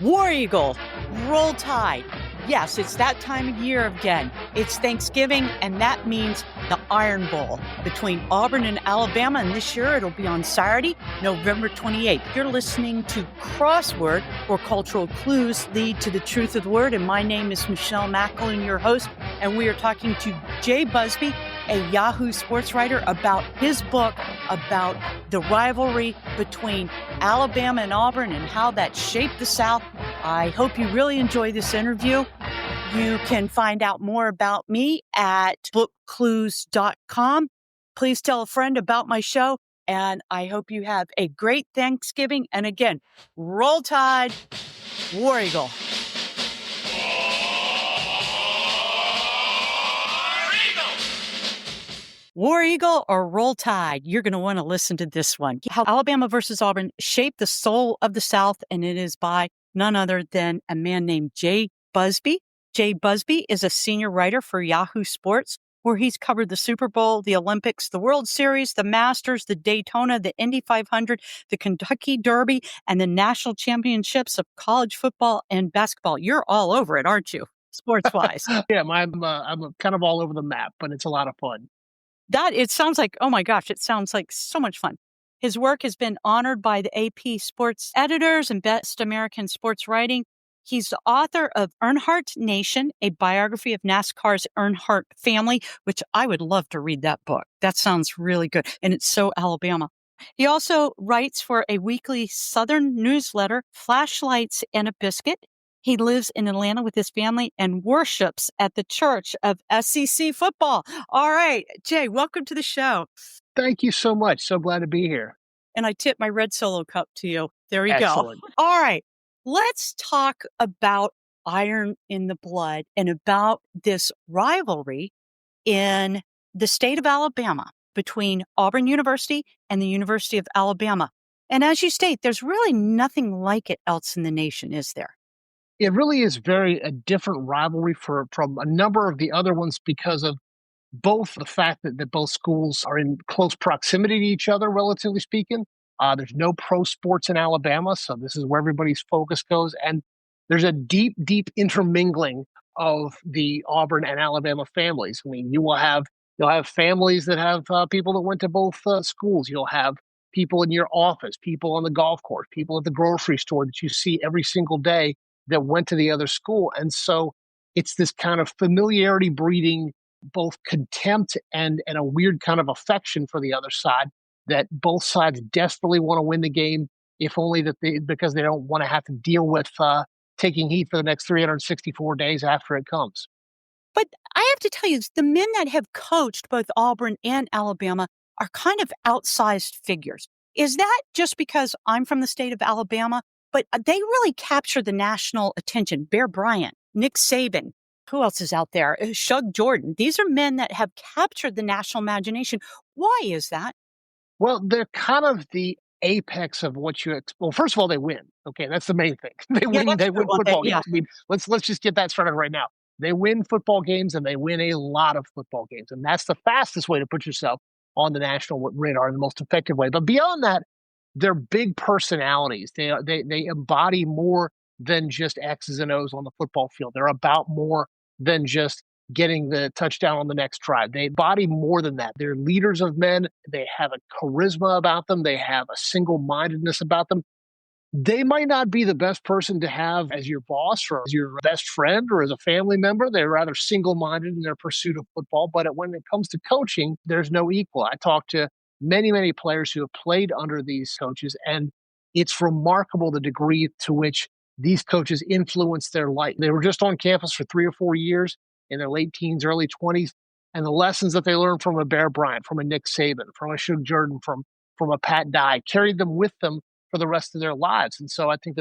War Eagle, roll tide. Yes, it's that time of year again. It's Thanksgiving, and that means the Iron Bowl between Auburn and Alabama. And this year it'll be on Saturday, November 28th. You're listening to Crossword, where cultural clues lead to the truth of the word. And my name is Michelle Macklin, your host. And we are talking to Jay Busbee, a Yahoo Sports writer, about his book about the rivalry between Alabama and Auburn and how that shaped the South. I hope you really enjoy this interview. You can find out more about me at bookclues.com. Please tell a friend about my show, and I hope you have a great Thanksgiving. And again, roll tide, War Eagle. War Eagle or Roll Tide, you're going to want to listen to this one. How Alabama versus Auburn shaped the soul of the South, and it is by none other than a man named Jay Busbee. Jay Busbee is a senior writer for Yahoo Sports, where he's covered the Super Bowl, the Olympics, the World Series, the Masters, the Daytona, the Indy 500, the Kentucky Derby, and the national championships of college football and basketball. You're all over it, aren't you, sports-wise? Yeah, I'm kind of all over the map, but it's a lot of fun. It sounds like, oh my gosh, it sounds like so much fun. His work has been honored by the AP Sports Editors and Best American Sports Writing. He's the author of Earnhardt Nation, a biography of NASCAR's Earnhardt family, which I would love to read that book. That sounds really good. And it's so Alabama. He also writes for a weekly Southern newsletter, Flashlights and a Biscuit. He lives in Atlanta with his family and worships at the Church of SEC football. All right, Jay, welcome to the show. Thank you so much. So glad to be here. And I tip my red Solo cup to you. There you Excellent. go. All right, let's talk about iron in the blood and about this rivalry in the state of Alabama between Auburn University and the University of Alabama. And as you state, there's really nothing like it else in the nation, is there? It really is a different rivalry from a number of the other ones because of both the fact that both schools are in close proximity to each other, relatively speaking. There's no pro sports in Alabama, so this is where everybody's focus goes. And there's a deep, deep intermingling of the Auburn and Alabama families. I mean, you'll have families that have people that went to both schools. You'll have people in your office, people on the golf course, people at the grocery store that you see every single day that went to the other school. And so it's this kind of familiarity breeding both contempt and a weird kind of affection for the other side, that both sides desperately want to win the game, if only because they don't want to have to deal with taking heat for the next 364 days after it comes. But I have to tell you, the men that have coached both Auburn and Alabama are kind of outsized figures. Is that just because I'm from the state of Alabama? But they really capture the national attention. Bear Bryant, Nick Saban, who else is out there? Shug Jordan. These are men that have captured the national imagination. Why is that? Well, they're kind of the apex of what you well, first of all, they win. Okay, that's the main thing. They win football games. I mean, let's just get that started right now. They win football games, and they win a lot of football games. And that's the fastest way to put yourself on the national radar in the most effective way. But beyond that, they're big personalities. They embody more than just X's and O's on the football field. They're about more than just getting the touchdown on the next drive. They embody more than that. They're leaders of men. They have a charisma about them. They have a single-mindedness about them. They might not be the best person to have as your boss or as your best friend or as a family member. They're rather single-minded in their pursuit of football. But when it comes to coaching, there's no equal. I talked to many, many players who have played under these coaches, and it's remarkable the degree to which these coaches influence their life. They were just on campus for 3 or 4 years in their late teens, early 20s, and the lessons that they learned from a Bear Bryant, from a Nick Saban, from a Shug Jordan, from a Pat Dye, carried them with them for the rest of their lives. And so I think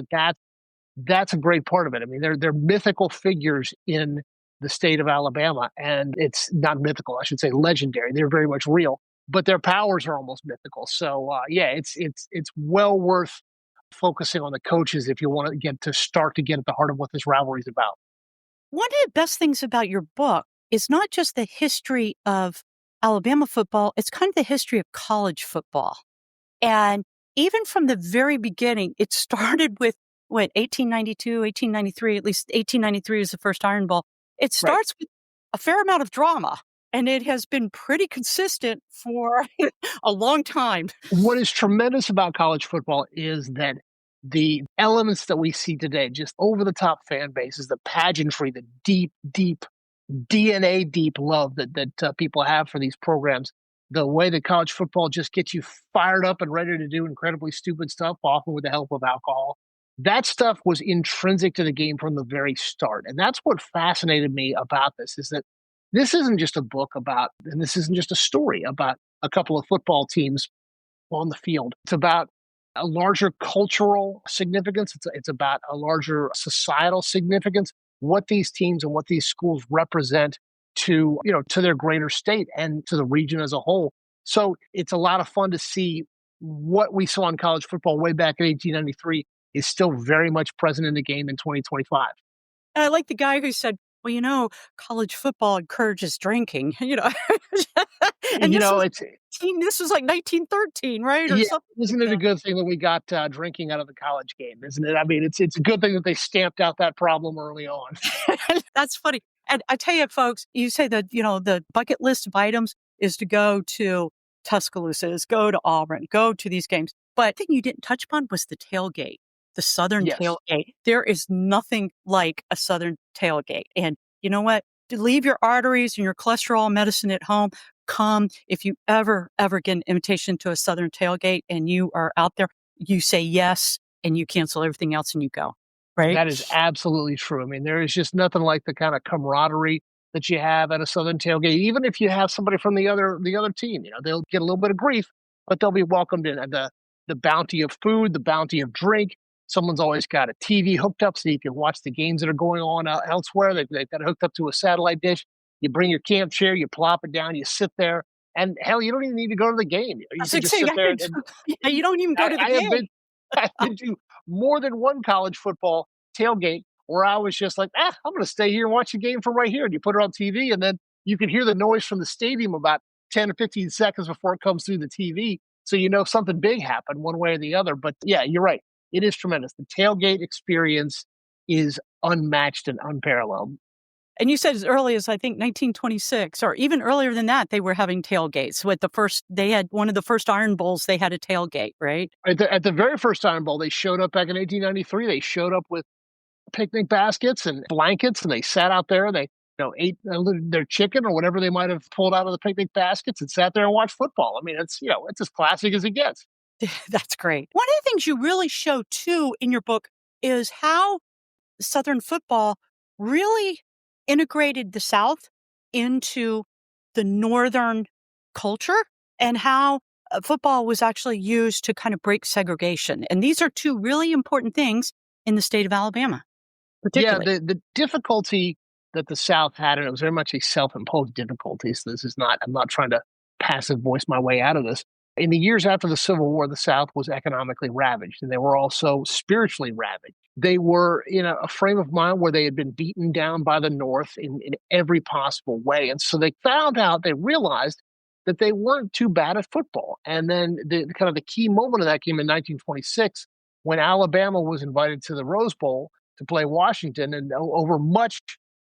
that's a great part of it. I mean, they're mythical figures in the state of Alabama, and it's not mythical, I should say legendary. They're very much real, but their powers are almost mythical. So it's well worth focusing on the coaches if you want to get at the heart of what this rivalry is about. One of the best things about your book is not just the history of Alabama football, it's kind of the history of college football. And even from the very beginning, it started with 1892, 1893, at least 1893 is the first Iron Bowl. It Right. starts with a fair amount of drama, and it has been pretty consistent for a long time. What is tremendous about college football is that the elements that we see today, just over the top fan bases, the pageantry, the deep, deep DNA, deep love that people have for these programs, the way that college football just gets you fired up and ready to do incredibly stupid stuff, often with the help of alcohol. That stuff was intrinsic to the game from the very start. And that's what fascinated me about this is that this isn't just a book about, and this isn't just a story about a couple of football teams on the field. It's about a larger cultural significance. It's about a larger societal significance, what these teams and what these schools represent to, to their greater state and to the region as a whole. So it's a lot of fun to see what we saw in college football way back in 1893 is still very much present in the game in 2025. And I like the guy who said, well, college football encourages drinking, and this was like 1913, right? Or Yeah, something. isn't it a good thing that we got drinking out of the college game, isn't it? I mean, it's a good thing that they stamped out that problem early on. That's funny. And I tell you, folks, you say that, the bucket list of items is to go to Tuscaloosa, is go to Auburn, go to these games. But the thing you didn't touch upon was the tailgate. The Southern Yes. tailgate. There is nothing like a Southern tailgate. And you know what? To leave your arteries and your cholesterol medicine at home. Come, if you ever get an invitation to a Southern tailgate and you are out there, you say yes and you cancel everything else and you go. Right? That is absolutely true. I mean, there is just nothing like the kind of camaraderie that you have at a Southern tailgate. Even if you have somebody from the other team, they'll get a little bit of grief, but they'll be welcomed in. The bounty of food, the bounty of drink. Someone's always got a TV hooked up so you can watch the games that are going on elsewhere. They've got it hooked up to a satellite dish. You bring your camp chair, you plop it down, you sit there, and hell, you don't even need to go to the game. You can just sit there. You don't even go to the game. I've been to more than one college football tailgate where I was just like, I'm going to stay here and watch the game from right here. And you put it on TV, and then you can hear the noise from the stadium about 10 or 15 seconds before it comes through the TV. So something big happened one way or the other. But yeah, you're right. It is tremendous. The tailgate experience is unmatched and unparalleled. And you said as early as, I think, 1926, or even earlier than that, they were having tailgates. They had one of the first Iron Bowls, they had a tailgate, right? At the very first Iron Bowl, they showed up back in 1893. They showed up with picnic baskets and blankets, and they sat out there. They ate their chicken or whatever they might have pulled out of the picnic baskets and sat there and watched football. I mean, it's as classic as it gets. That's great. One of the things you really show, too, in your book is how Southern football really integrated the South into the Northern culture and how football was actually used to kind of break segregation. And these are two really important things in the state of Alabama, particularly. Yeah, the difficulty that the South had, and it was very much a self-imposed difficulty, so I'm not trying to passive voice my way out of this. In the years after the Civil War, the South was economically ravaged, and they were also spiritually ravaged. They were in a frame of mind where they had been beaten down by the North in every possible way. And so they realized that they weren't too bad at football. And then the key moment of that came in 1926 when Alabama was invited to the Rose Bowl to play Washington, and over much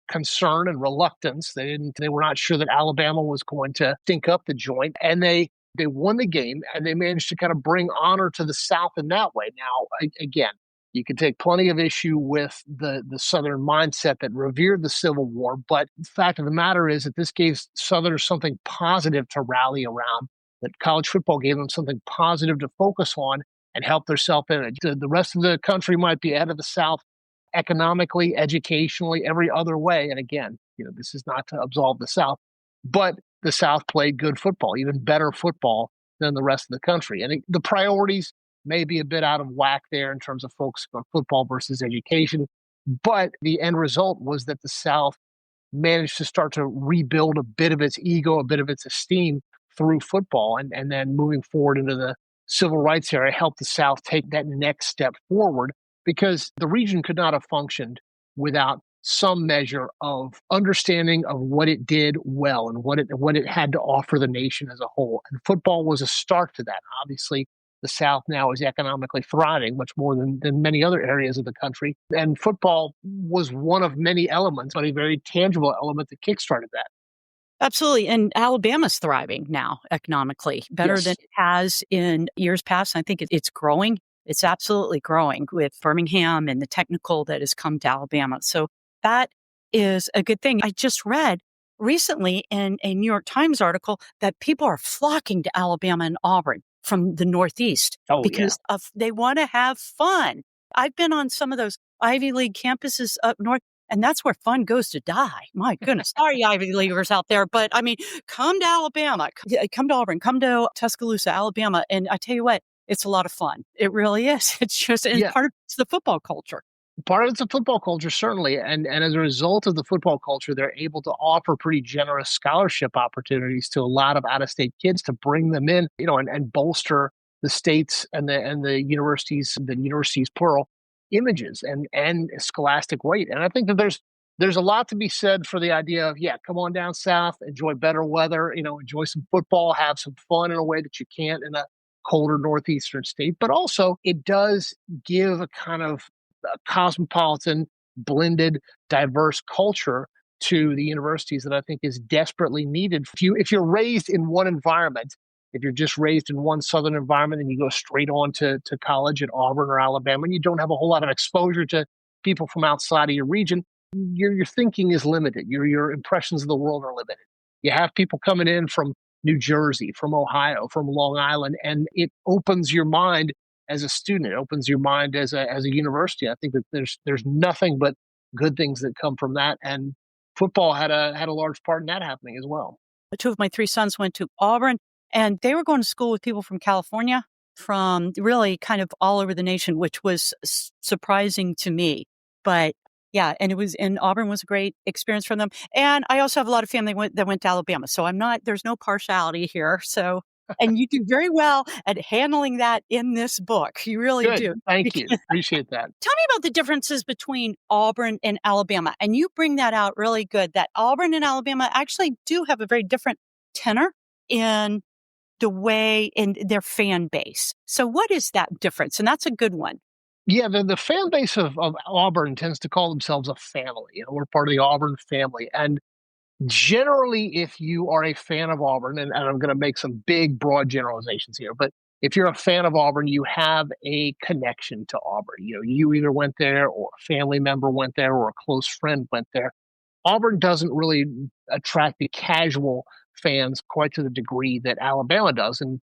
concern and reluctance, they were not sure that Alabama was going to stink up the joint, and they won the game, and they managed to kind of bring honor to the South in that way. Now, again, you can take plenty of issue with the Southern mindset that revered the Civil War, but the fact of the matter is that this gave Southerners something positive to rally around, that college football gave them something positive to focus on and help their self-image. The rest of the country might be ahead of the South economically, educationally, every other way. And again, this is not to absolve the South, but the South played good football, even better football than the rest of the country. And the priorities may be a bit out of whack there in terms of focus on football versus education. But the end result was that the South managed to start to rebuild a bit of its ego, a bit of its esteem through football. And then moving forward into the civil rights era helped the South take that next step forward, because the region could not have functioned without some measure of understanding of what it did well and what it had to offer the nation as a whole. And football was a start to that. Obviously, the South now is economically thriving much more than many other areas of the country. And football was one of many elements, but a very tangible element that kickstarted that. Absolutely. And Alabama's thriving now economically better than Yes. it has in years past. I think it's growing. It's absolutely growing with Birmingham and the technical that has come to Alabama. So that is a good thing. I just read recently in a New York Times article that people are flocking to Alabama and Auburn from the Northeast Oh, yeah. because they want to have fun. I've been on some of those Ivy League campuses up north. And that's where fun goes to die. My goodness. Sorry, Ivy Leaguers out there. But I mean, come to Alabama, come to Auburn, come to Tuscaloosa, Alabama. And I tell you what, it's a lot of fun. It really is. It's just, and Yeah. part of it's the football culture. Part of it's a football culture, certainly. And as a result of the football culture, they're able to offer pretty generous scholarship opportunities to a lot of out-of-state kids to bring them in, and bolster the states and the universities plural images and scholastic weight. And I think that there's a lot to be said for the idea of, yeah, come on down south, enjoy better weather, enjoy some football, have some fun in a way that you can't in a colder northeastern state. But also it does give a kind of cosmopolitan, blended, diverse culture to the universities that I think is desperately needed. If you're raised in one environment, if you're just raised in one southern environment and you go straight on to college at Auburn or Alabama, and you don't have a whole lot of exposure to people from outside of your region, your thinking is limited. Your impressions of the world are limited. You have people coming in from New Jersey, from Ohio, from Long Island, and it opens your mind as a student. It opens your mind as a university. I think that there's nothing but good things that come from that, and football had a large part in that happening as well. Two of my three sons went to Auburn, and they were going to school with people from California, from really kind of all over the nation, which was surprising to me. But yeah, and Auburn was a great experience for them. And I also have a lot of family that went to Alabama. So there's no partiality here. So, and you do very well at handling that in this book. You really Good. do. Thank you. Appreciate that. Tell me about the differences between Auburn and Alabama. And you bring that out really good, that Auburn and Alabama actually do have a very different tenor in the way in their fan base. So what is that difference? And that's a good one. Yeah, the fan base of Auburn tends to call themselves a family. We're part of the Auburn family. And generally, if you are a fan of Auburn, and I'm going to make some big, broad generalizations here, but if you're a fan of Auburn, you have a connection to Auburn. You either went there, or a family member went there, or a close friend went there. Auburn doesn't really attract the casual fans quite to the degree that Alabama does. And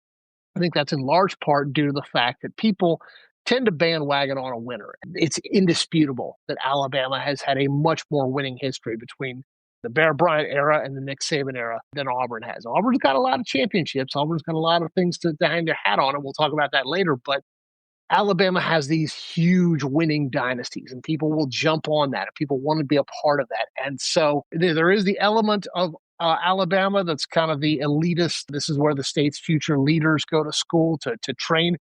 I think that's in large part due to the fact that people tend to bandwagon on a winner. It's indisputable that Alabama has had a much more winning history between the Bear Bryant era and the Nick Saban era than Auburn has. Auburn's got a lot of championships. Auburn's got a lot of things to hang their hat on, and we'll talk about that later. But Alabama has these huge winning dynasties, and people will jump on that, and people want to be a part of that. And so there is the element of Alabama that's kind of the elitist. This is where the state's future leaders go to school to train.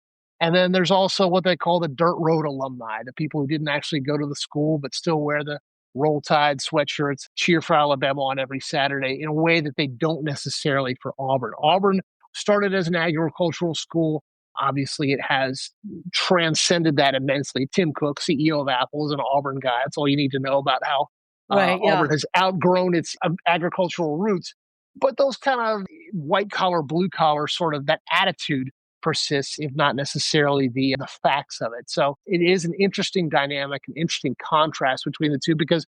And then there's also what they call the dirt road alumni, the people who didn't actually go to the school but still wear the Roll Tide sweatshirts, cheer for Alabama on every Saturday in a way that they don't necessarily for Auburn. Auburn started as an agricultural school. Obviously, it has transcended that immensely. Tim Cook, CEO of Apple, is an Auburn guy. That's all you need to know about how Auburn has outgrown its agricultural roots. But those kind of white collar, blue collar sort of that attitude persists, if not necessarily the facts of it. So it is an interesting dynamic, an interesting contrast between the two, because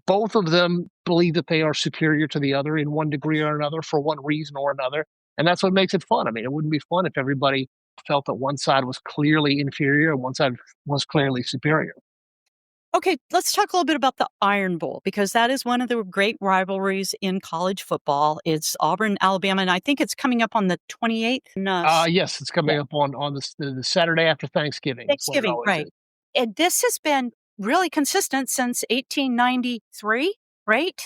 both of them believe that they are superior to the other in one degree or another for one reason or another. And that's what makes it fun. I mean, it wouldn't be fun if everybody felt that one side was clearly inferior and one side was clearly superior. Okay, let's talk a little bit about the Iron Bowl, because that is one of the great rivalries in college football. It's Auburn, Alabama, and I think it's coming up on the 28th. Yes, it's coming up on the Saturday after Thanksgiving. Thanksgiving, right. Is. And this has been really consistent since 1893, right?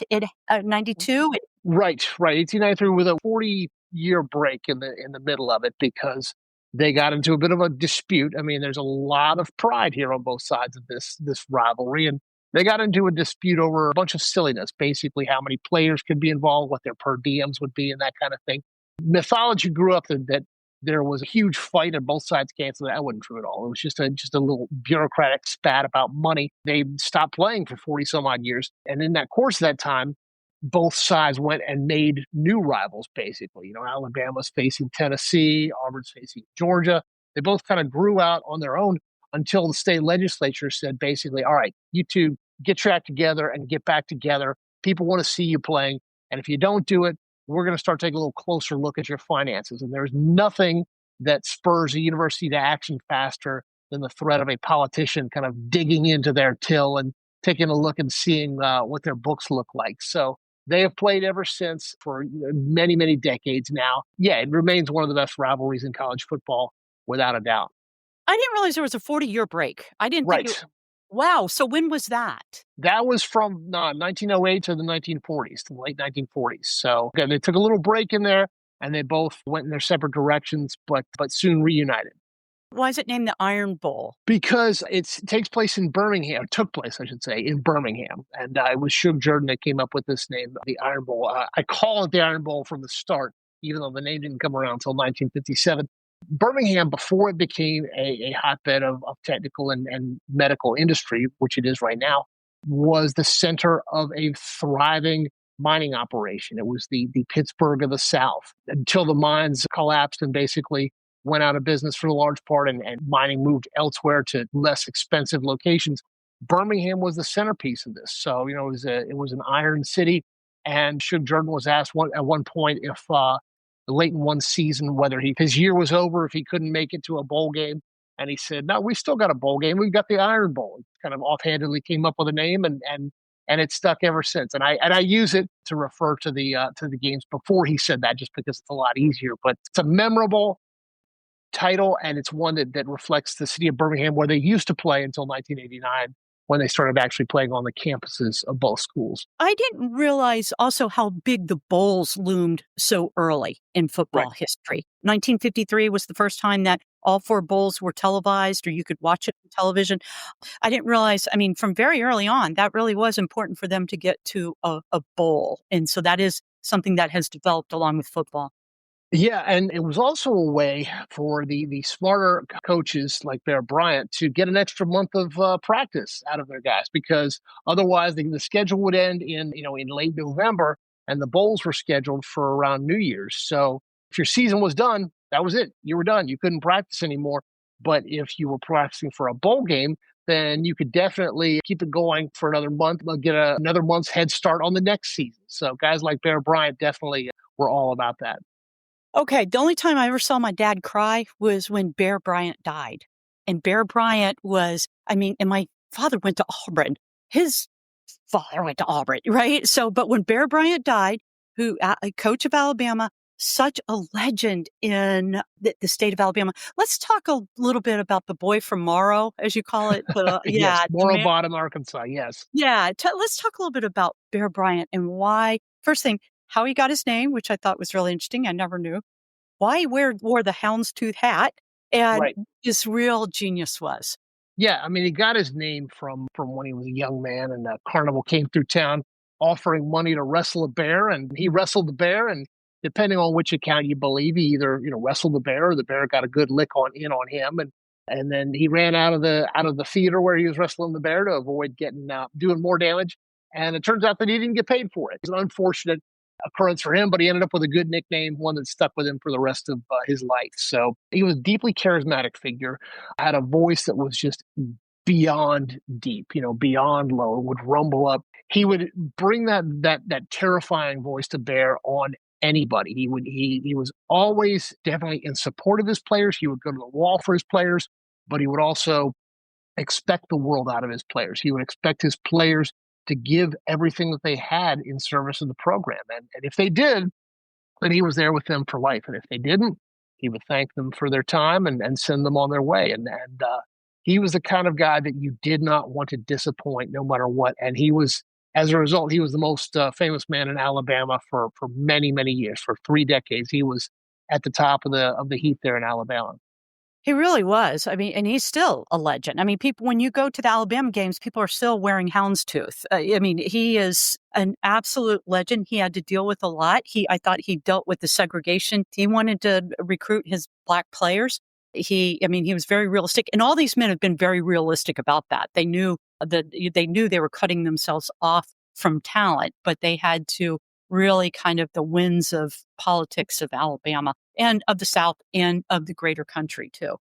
92. Right. 1893 with a 40-year break in the middle of it, because they got into a bit of a dispute. I mean, there's a lot of pride here on both sides of this rivalry, and they got into a dispute over a bunch of silliness, basically how many players could be involved, what their per diems would be, and that kind of thing. Mythology grew up that there was a huge fight and both sides canceled. That wasn't true at all. It was just a little bureaucratic spat about money. They stopped playing for 40 some odd years. And in that course of that time, both sides went and made new rivals, basically. Alabama's facing Tennessee, Auburn's facing Georgia. They both kind of grew out on their own until the state legislature said basically, all right, you two get your act together and get back together. People want to see you playing. And if you don't do it, we're going to start taking a little closer look at your finances. And there's nothing that spurs a university to action faster than the threat of a politician kind of digging into their till and taking a look and seeing what their books look like. So they have played ever since for many, many decades now. Yeah, it remains one of the best rivalries in college football, without a doubt. I didn't realize there was a 40-year break. I didn't think Right. Wow. So when was that? That was from 1908 to the 1940s, to the late 1940s. So again, they took a little break in there, and they both went in their separate directions, but soon reunited. Why is it named the Iron Bowl? Because it takes place in Birmingham, took place, I should say, in Birmingham. And it was Shug Jordan that came up with this name, the Iron Bowl. I call it the Iron Bowl from the start, even though the name didn't come around until 1957. Birmingham, before it became a hotbed of technical and medical industry, which it is right now, was the center of a thriving mining operation. It was the Pittsburgh of the South until the mines collapsed and basically went out of business for the large part, and mining moved elsewhere to less expensive locations. Birmingham was the centerpiece of this. So, it was an iron city. And Shug Jordan was asked at one point if late in one season whether his year was over if he couldn't make it to a bowl game. And he said, no, we still got a bowl game. We've got the Iron Bowl. He kind of offhandedly came up with a name, and it's stuck ever since. And I use it to refer to the games before he said that, just because it's a lot easier. But it's a memorable title, and it's one that reflects the city of Birmingham, where they used to play until 1989, when they started actually playing on the campuses of both schools. I didn't realize also how big the bowls loomed so early in football history. 1953 was the first time that all 4 bowls were televised, or you could watch it on television. I didn't realize, from very early on, that really was important for them to get to a bowl. And so that is something that has developed along with football. Yeah, and it was also a way for the smarter coaches like Bear Bryant to get an extra month of practice out of their guys, because otherwise the schedule would end in late November, and the bowls were scheduled for around New Year's. So if your season was done, that was it. You were done. You couldn't practice anymore. But if you were practicing for a bowl game, then you could definitely keep it going for another month, get another month's head start on the next season. So guys like Bear Bryant definitely were all about that. Okay, the only time I ever saw my dad cry was when Bear Bryant died. And Bear Bryant and my father went to Auburn. His father went to Auburn, right? So, but when Bear Bryant died, a coach of Alabama, such a legend in the state of Alabama. Let's talk a little bit about the boy from Morrow, as you call it. Yes, Morrow Bottom, Arkansas, yes. Yeah, let's talk a little bit about Bear Bryant and why, first thing, how he got his name, which I thought was really interesting. I never knew. Why he wore the houndstooth hat, and his real genius was. Yeah, he got his name from when he was a young man, and a carnival came through town offering money to wrestle a bear, and he wrestled the bear, and depending on which account you believe, he either wrestled the bear, or the bear got a good lick on him, and then he ran out of the theater where he was wrestling the bear to avoid getting doing more damage. And it turns out that he didn't get paid for it. It's an unfortunate occurrence for him, but he ended up with a good nickname, one that stuck with him for the rest of his life. So he was a deeply charismatic figure, had a voice that was just beyond deep, beyond low, would rumble up. He would bring that terrifying voice to bear on anybody. He was always definitely in support of his players. He would go to the wall for his players, but he would also expect the world out of his players. He would expect his players to give everything that they had in service of the program. And if they did, then he was there with them for life. And if they didn't, he would thank them for their time and send them on their way. And he was the kind of guy that you did not want to disappoint no matter what. And he was, as a result, he was the most famous man in Alabama for many, many years. For 3 decades, he was at the top of the heap there in Alabama. He really was. I mean, and he's still a legend. I mean, people, when you go to the Alabama games, people are still wearing houndstooth. I mean, he is an absolute legend. He had to deal with a lot. I thought he dealt with the segregation. He wanted to recruit his Black players. I mean, he was very realistic, and all these men have been very realistic about that. They knew they were cutting themselves off from talent, but they had to really kind of the winds of politics of Alabama and of the South and of the greater country too.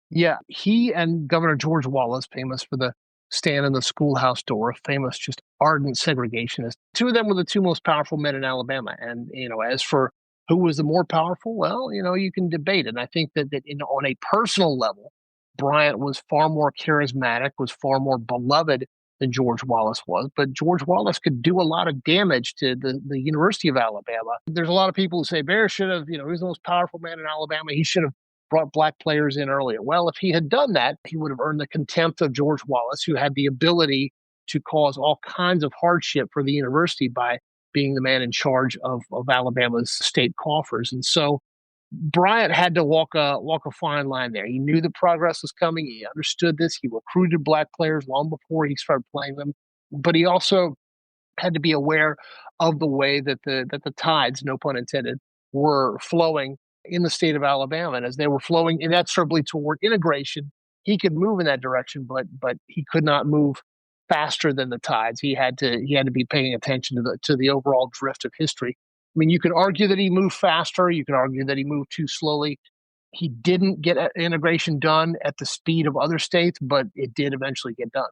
Yeah, he and Governor George Wallace, famous for the stand in the schoolhouse door, famous just ardent segregationists. Two of them were the two most powerful men in Alabama. And, as for who was the more powerful, well, you can debate. And I think that on a personal level, Bryant was far more charismatic, was far more beloved than George Wallace was. But George Wallace could do a lot of damage to the University of Alabama. There's a lot of people who say Bear should have, he was the most powerful man in Alabama. He should have brought Black players in earlier. Well, if he had done that, he would have earned the contempt of George Wallace, who had the ability to cause all kinds of hardship for the university by being the man in charge of Alabama's state coffers. And so Bryant had to walk a fine line there. He knew the progress was coming. He understood this. He recruited Black players long before he started playing them. But he also had to be aware of the way that the tides, no pun intended, were flowing in the state of Alabama. And as they were flowing inexorably toward integration, he could move in that direction, but he could not move faster than the tides. He had to be paying attention to the overall drift of history. I mean, you could argue that he moved faster. You could argue that he moved too slowly. He didn't get integration done at the speed of other states, but it did eventually get done.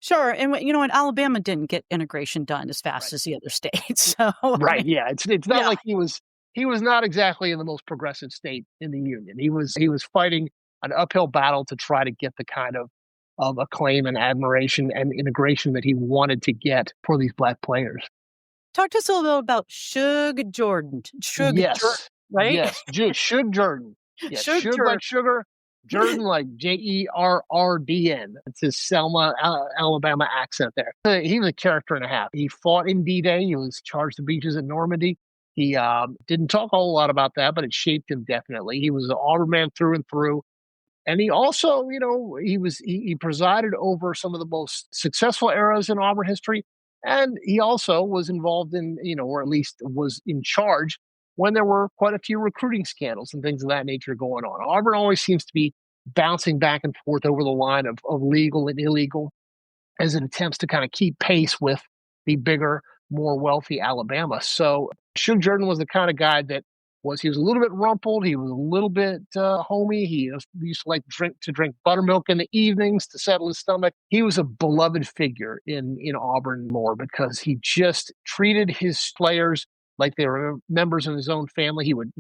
Sure, and and Alabama didn't get integration done as fast as the other states. So right, yeah, it's not like he was not exactly in the most progressive state in the union. He was fighting an uphill battle to try to get the kind of acclaim and admiration and integration that he wanted to get for these Black players. Talk to us a little bit about Shug Jordan. Yes, Jordan, right? Yes, Shug Jordan. Yes, Shug like sugar, Jordan like Jerrdn. It's his Selma, Alabama accent there. He was a character and a half. He fought in D-Day. He was charged the beaches at Normandy. He didn't talk a whole lot about that, but it shaped him definitely. He was an Auburn man through and through. And he also, he presided over some of the most successful eras in Auburn history. And he also was involved in, or at least was in charge when there were quite a few recruiting scandals and things of that nature going on. Auburn always seems to be bouncing back and forth over the line of legal and illegal as it attempts to kind of keep pace with the bigger, more wealthy Alabama. So Shug Jordan was the kind of guy that he was a little bit rumpled. He was a little bit homey. He used to drink buttermilk in the evenings to settle his stomach. He was a beloved figure in Auburn more because he just treated his players like they were members of his own family. He would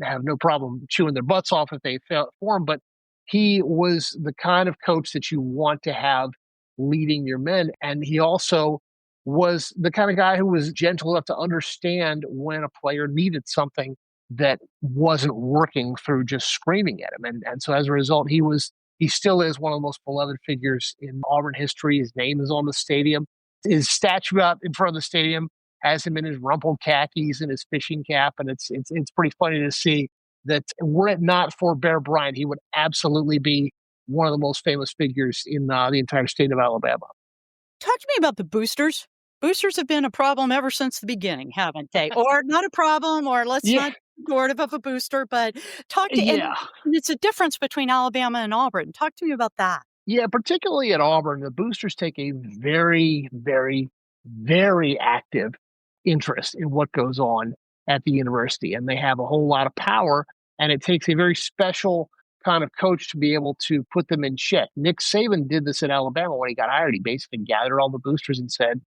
have no problem chewing their butts off if they fell for him. But he was the kind of coach that you want to have leading your men. And he also was the kind of guy who was gentle enough to understand when a player needed something that wasn't working through just screaming at him. And so as a result, he still is one of the most beloved figures in Auburn history. His name is on the stadium. His statue out in front of the stadium has him in his rumpled khakis and his fishing cap. And it's pretty funny to see that were it not for Bear Bryant, he would absolutely be one of the most famous figures in the entire state of Alabama. Talk to me about the boosters. Boosters have been a problem ever since the beginning, haven't they? Or not a problem, or let's not supportive of a booster, but talk to and it's a difference between Alabama and Auburn. Talk to me about that. Yeah, particularly at Auburn, the boosters take a very, very, very active interest in what goes on at the university, and they have a whole lot of power, and it takes a very special kind of coach to be able to put them in check. Nick Saban did this at Alabama when he got hired. He basically gathered all the boosters and said,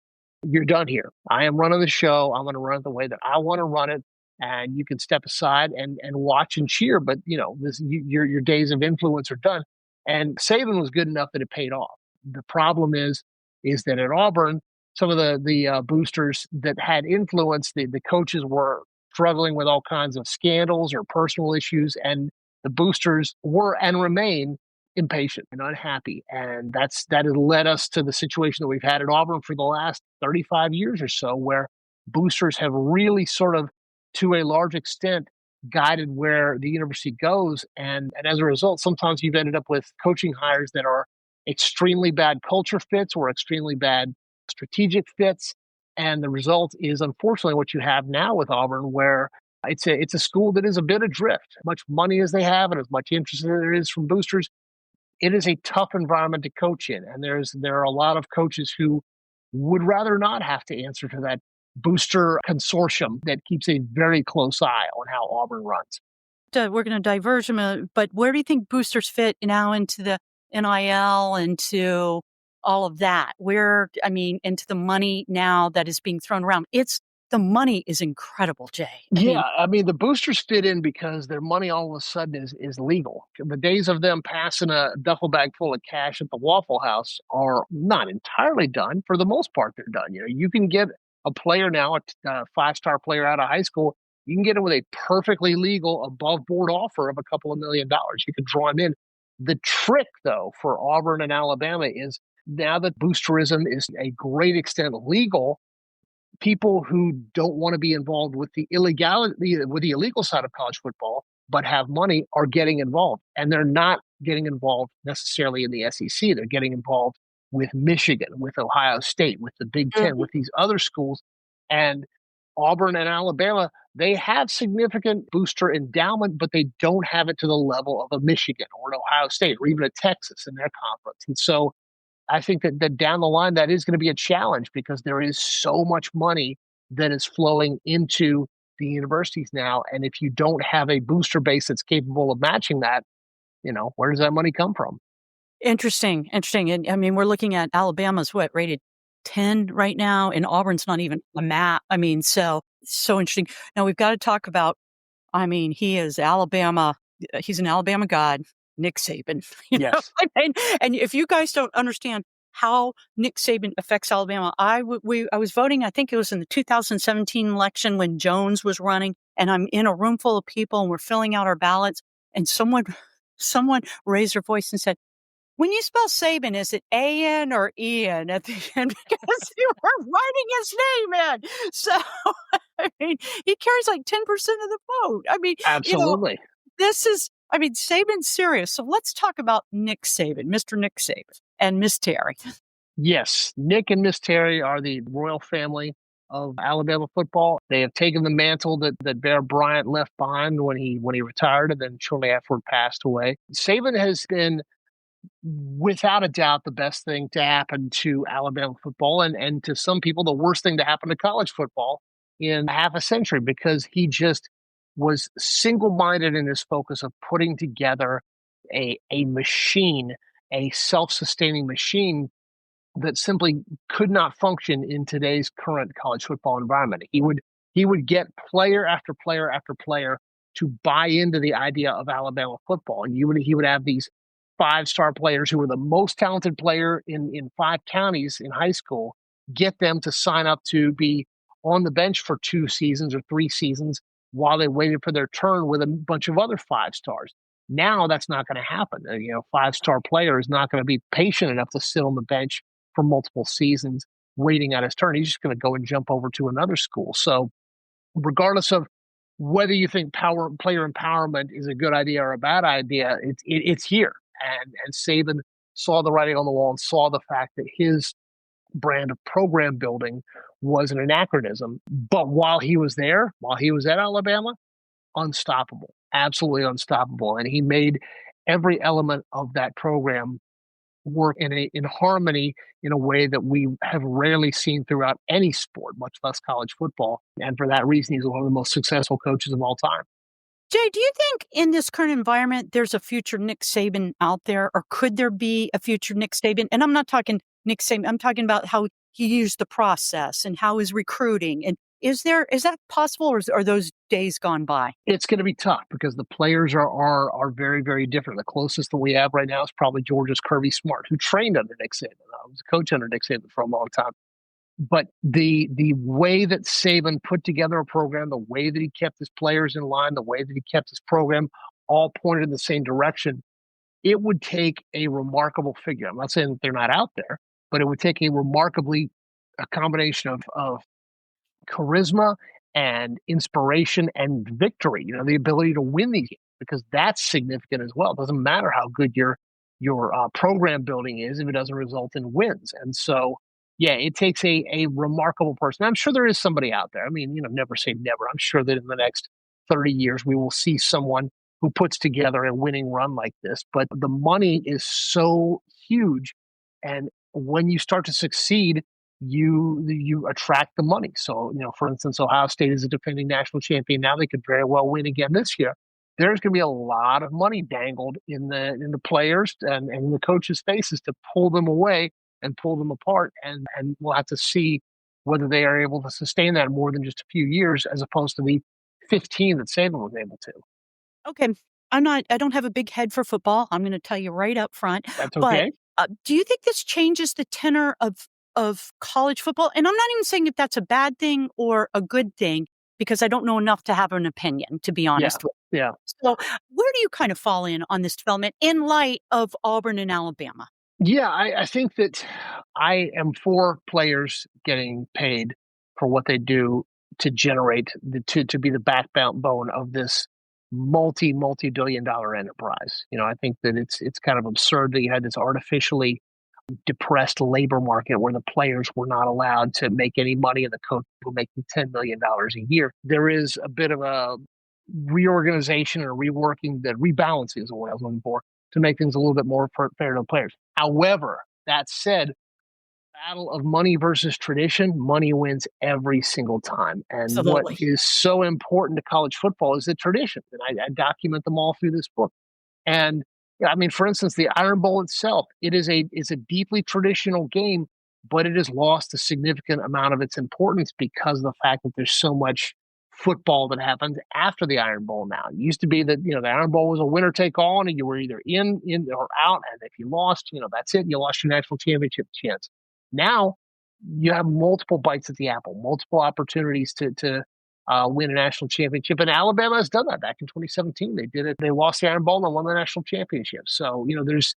"You're done here. I am running the show. I'm going to run it the way that I want to run it. And you can step aside and watch and cheer. But, your days of influence are done." And Saban was good enough that it paid off. The problem is that at Auburn, some of the boosters that had influence, the coaches were struggling with all kinds of scandals or personal issues. And the boosters were and remain impatient and unhappy. And that has led us to the situation that we've had at Auburn for the last 35 years or so, where boosters have really sort of, to a large extent, guided where the university goes. And as a result, sometimes you've ended up with coaching hires that are extremely bad culture fits or extremely bad strategic fits. And the result is unfortunately what you have now with Auburn, where it's a school that is a bit adrift. Much money as they have and as much interest as there is from boosters, it is a tough environment to coach in. And there are a lot of coaches who would rather not have to answer to that booster consortium that keeps a very close eye on how Auburn runs. We're going to diverge them, but where do you think boosters fit now into the NIL, into all of that? Into the money now that is being thrown around. The money is incredible, Jay. The boosters fit in because their money all of a sudden is legal. The days of them passing a duffel bag full of cash at the Waffle House are not entirely done. For the most part, they're done. You can get a player now, a five-star player out of high school. You can get him with a perfectly legal above board offer of a couple of $1 million. You can draw him in. The trick, though, for Auburn and Alabama is now that boosterism is a great extent legal, people who don't want to be involved with the illegal side of college football, but have money are getting involved. And they're not getting involved necessarily in the SEC. They're getting involved with Michigan, with Ohio State, with the Big Ten, with these other schools. And Auburn and Alabama, they have significant booster endowment, but they don't have it to the level of a Michigan or an Ohio State or even a Texas in their conference. And so I think that down the line, that is going to be a challenge because there is so much money that is flowing into the universities now. And if you don't have a booster base that's capable of matching that, where does that money come from? Interesting. And we're looking at Alabama's rated 10 right now, and Auburn's not even a map. So interesting. Now we've got to talk about, he is Alabama. He's an Alabama god, Nick Saban. Yes. And if you guys don't understand how Nick Saban affects Alabama, I was voting, I think it was in the 2017 election when Jones was running, and I'm in a room full of people and we're filling out our ballots, and someone raised their voice and said, "When you spell Saban, is it A-N or E-N at the end?" Because you were writing his name in. So, he carries like 10% of the vote. Absolutely. Saban's serious. So let's talk about Nick Saban, Mr. Nick Saban, and Miss Terry. Yes, Nick and Miss Terry are the royal family of Alabama football. They have taken the mantle that Bear Bryant left behind when he retired and then shortly afterward passed away. Saban has been, without a doubt, the best thing to happen to Alabama football and to some people, the worst thing to happen to college football in half a century, because he just was single-minded in his focus of putting together a machine, a self-sustaining machine that simply could not function in today's current college football environment. He would get player after player after player to buy into the idea of Alabama football, and he would have these five-star players who were the most talented player in 5 counties in high school, get them to sign up to be on the bench for 2 seasons or 3 seasons while they waited for their turn with a bunch of other 5-stars. Now that's not going to happen. 5-star player is not going to be patient enough to sit on the bench for multiple seasons waiting on his turn. He's just going to go and jump over to another school. So regardless of whether you think player empowerment is a good idea or a bad idea, it's here. And Saban saw the writing on the wall and saw the fact that his brand of program building was an anachronism. But while he was there, while he was at Alabama, unstoppable, absolutely unstoppable. And he made every element of that program work in harmony in a way that we have rarely seen throughout any sport, much less college football. And for that reason, he's one of the most successful coaches of all time. Jay, do you think in this current environment, there's a future Nick Saban out there, or could there be a future Nick Saban? And I'm not talking Nick Saban. I'm talking about how he used the process and how he's recruiting. And is that possible, or are those days gone by? It's going to be tough because the players are very, very different. The closest that we have right now is probably Georgia's Kirby Smart, who trained under Nick Saban. I was a coach under Nick Saban for a long time. But the way that Saban put together a program, the way that he kept his players in line, the way that he kept his program all pointed in the same direction, it would take a remarkable figure. I'm not saying that they're not out there, but it would take a combination of charisma and inspiration and victory, the ability to win these games, because that's significant as well. It doesn't matter how good your program building is if it doesn't result in wins. And so, yeah, it takes a remarkable person. I'm sure there is somebody out there. I mean, never say never. I'm sure that in the next 30 years, we will see someone who puts together a winning run like this. But the money is so huge. And when you start to succeed, you attract the money. So, for instance, Ohio State is a defending national champion. Now they could very well win again this year. There's going to be a lot of money dangled in the players and the coaches' faces to pull them away and pull them apart. And we'll have to see whether they are able to sustain that more than just a few years, as opposed to the 15 that Saban was able to. Okay. I don't have a big head for football. I'm going to tell you right up front. That's But okay. do you think this changes the tenor of college football? And I'm not even saying if that's a bad thing or a good thing, because I don't know enough to have an opinion, to be Yeah. honest with you. Yeah. So where do you kind of fall in on this development in light of Auburn and Alabama? Yeah, I think that I am for players getting paid for what they do to generate to be the backbone of this multi-billion dollar enterprise. I think that it's kind of absurd that you had this artificially depressed labor market where the players were not allowed to make any money and the coach were making $10 million a year. There is a bit of a reorganization and reworking, that rebalancing is what I was looking for, to make things a little bit more fair to the players. However, that said, battle of money versus tradition, money wins every single time. And what Absolutely. is so important to college football is the traditions. And I document them all through this book. And I mean, for instance, the Iron Bowl itself, is a deeply traditional game, but it has lost a significant amount of its importance because of the fact that there's so much football that happens after the Iron Bowl now. It used to be that, the Iron Bowl was a winner take all, and you were either in or out. And if you lost, that's it. You lost your national championship chance. Now you have multiple bites at the apple, multiple opportunities to win a national championship. And Alabama has done that back in 2017. They did it. They lost the Iron Bowl and won the national championship. So, there's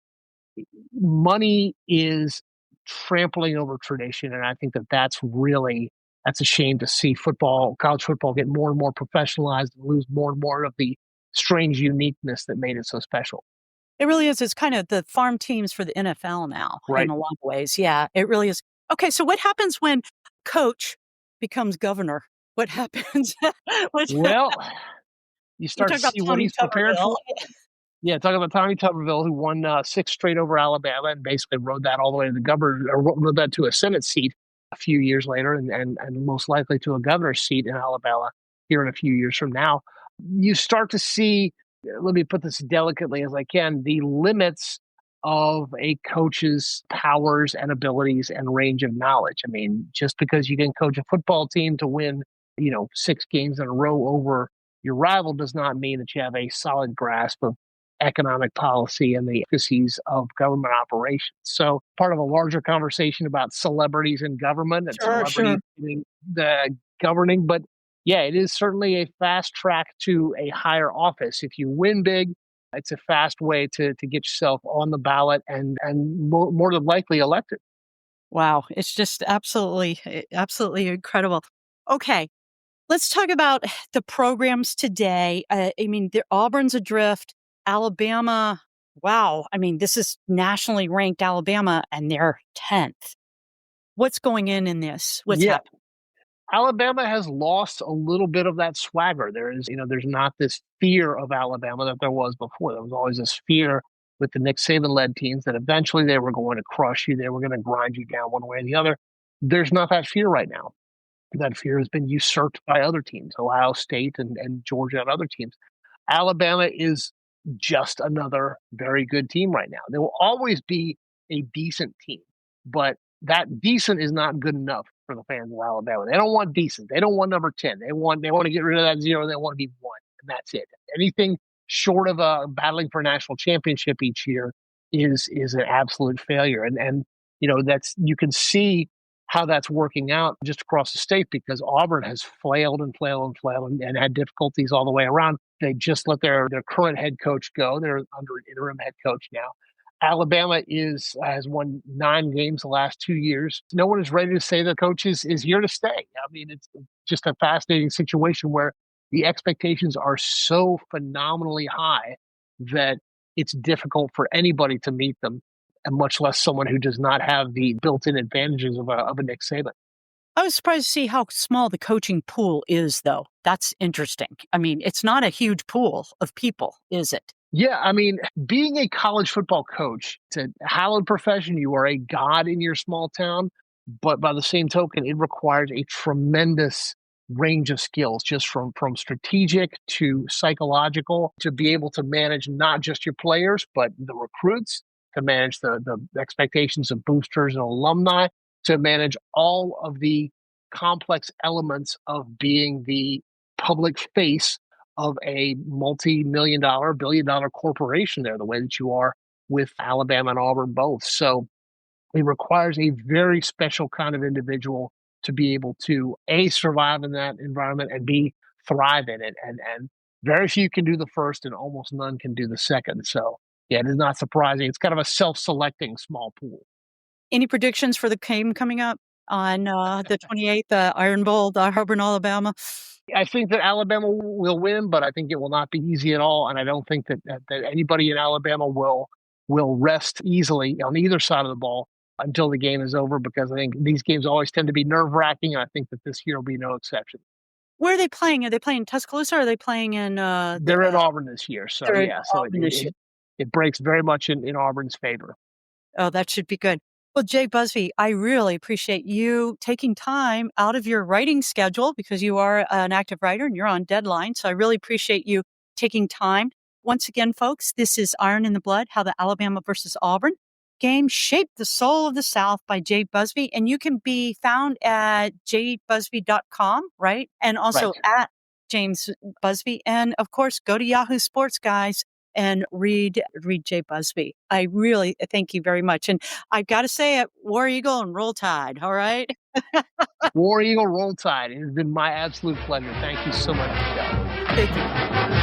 money is trampling over tradition. And I think that that's a shame to see college football get more and more professionalized and lose more and more of the strange uniqueness that made it so special. It really is. It's kind of the farm teams for the NFL now Right. in a lot of ways. Yeah, it really is. Okay, so what happens when coach becomes governor? What happens? Well, you You start talk to about see what Tommy he's prepared Tuberville. for. Yeah, talking about Tommy Tuberville, who won 6 straight over Alabama and basically rode that all the way to the governor, or rode that to a Senate seat a few years later, and most likely to a governor's seat in Alabama here in a few years from now. You start to see, let me put this delicately as I can, the limits of a coach's powers and abilities and range of knowledge. I mean, just because you can coach a football team to win, 6 games in a row over your rival does not mean that you have a solid grasp of economic policy and the intricacies of government operations. So part of a larger conversation about celebrities in government and Sure, celebrities sure. in the governing. But yeah, it is certainly a fast track to a higher office. If you win big, it's a fast way to get yourself on the ballot and more than likely elected. Wow, it's just absolutely incredible. Okay, let's talk about the programs today. I mean, Auburn's adrift. Alabama, wow. I mean, this is nationally ranked Alabama, and they're 10th. What's going in this? What's Yeah, happening? Alabama has lost a little bit of that swagger. There's not this fear of Alabama that there was before. There was always this fear with the Nick Saban-led teams that eventually they were going to crush you. They were going to grind you down one way or the other. There's not that fear right now. That fear has been usurped by other teams, Ohio State and Georgia and other teams. Alabama is just another very good team right now. There will always be a decent team, but that decent is not good enough for the fans of Alabama. They don't want decent. They don't want number 10. They want to get rid of that 0. They want to be 1, and that's it. Anything short of battling for a national championship each year is an absolute failure. And that's, you can see how that's working out just across the state, because Auburn has flailed and had difficulties all the way around. They just let their current head coach go. They're under an interim head coach now. Alabama has won 9 games the last 2 years. No one is ready to say the coach is here to stay. I mean, just a fascinating situation where the expectations are so phenomenally high that it's difficult for anybody to meet them, and much less someone who does not have the built-in advantages of a Nick Saban. I was surprised to see how small the coaching pool is, though. That's interesting. I mean, it's not a huge pool of people, is it? Yeah, I mean, being a college football coach, it's a hallowed profession. You are a god in your small town, but by the same token, it requires a tremendous range of skills, just from strategic to psychological, to be able to manage not just your players, but the recruits, to manage the expectations of boosters and alumni, to manage all of the complex elements of being the public face of a multi-million dollar, billion-dollar corporation there, the way that you are with Alabama and Auburn both. So it requires a very special kind of individual to be able to A, survive in that environment, and B, thrive in it. And very few can do the first, and almost none can do the second. So yeah, it is not surprising. It's kind of a self-selecting small pool. Any predictions for the game coming up on the 28th, Iron Bowl, Auburn, Alabama? I think that Alabama will win, but I think it will not be easy at all. And I don't think that anybody in Alabama will rest easily on either side of the ball until the game is over, because I think these games always tend to be nerve-wracking, and I think that this year will be no exception. Where are they playing? Are they playing Tuscaloosa, or are they playing in they're in Auburn this year, so yeah, so it breaks very much in Auburn's favor. Oh, that should be good. Well, Jay Busbee, I really appreciate you taking time out of your writing schedule, because you are an active writer and you're on deadline. So I really appreciate you taking time. Once again, folks, this is Iron in the Blood, How the Alabama versus Auburn Game Shaped the Soul of the South by Jay Busbee. And you can be found at jaybusbee.com, right? And also at James Busbee. And of course, go to Yahoo Sports, guys, and read Jay Busbee. I really thank you very much. And I've got to say it, War Eagle and Roll Tide, all right? War Eagle, Roll Tide. It has been my absolute pleasure. Thank you so much, Michelle. Thank you.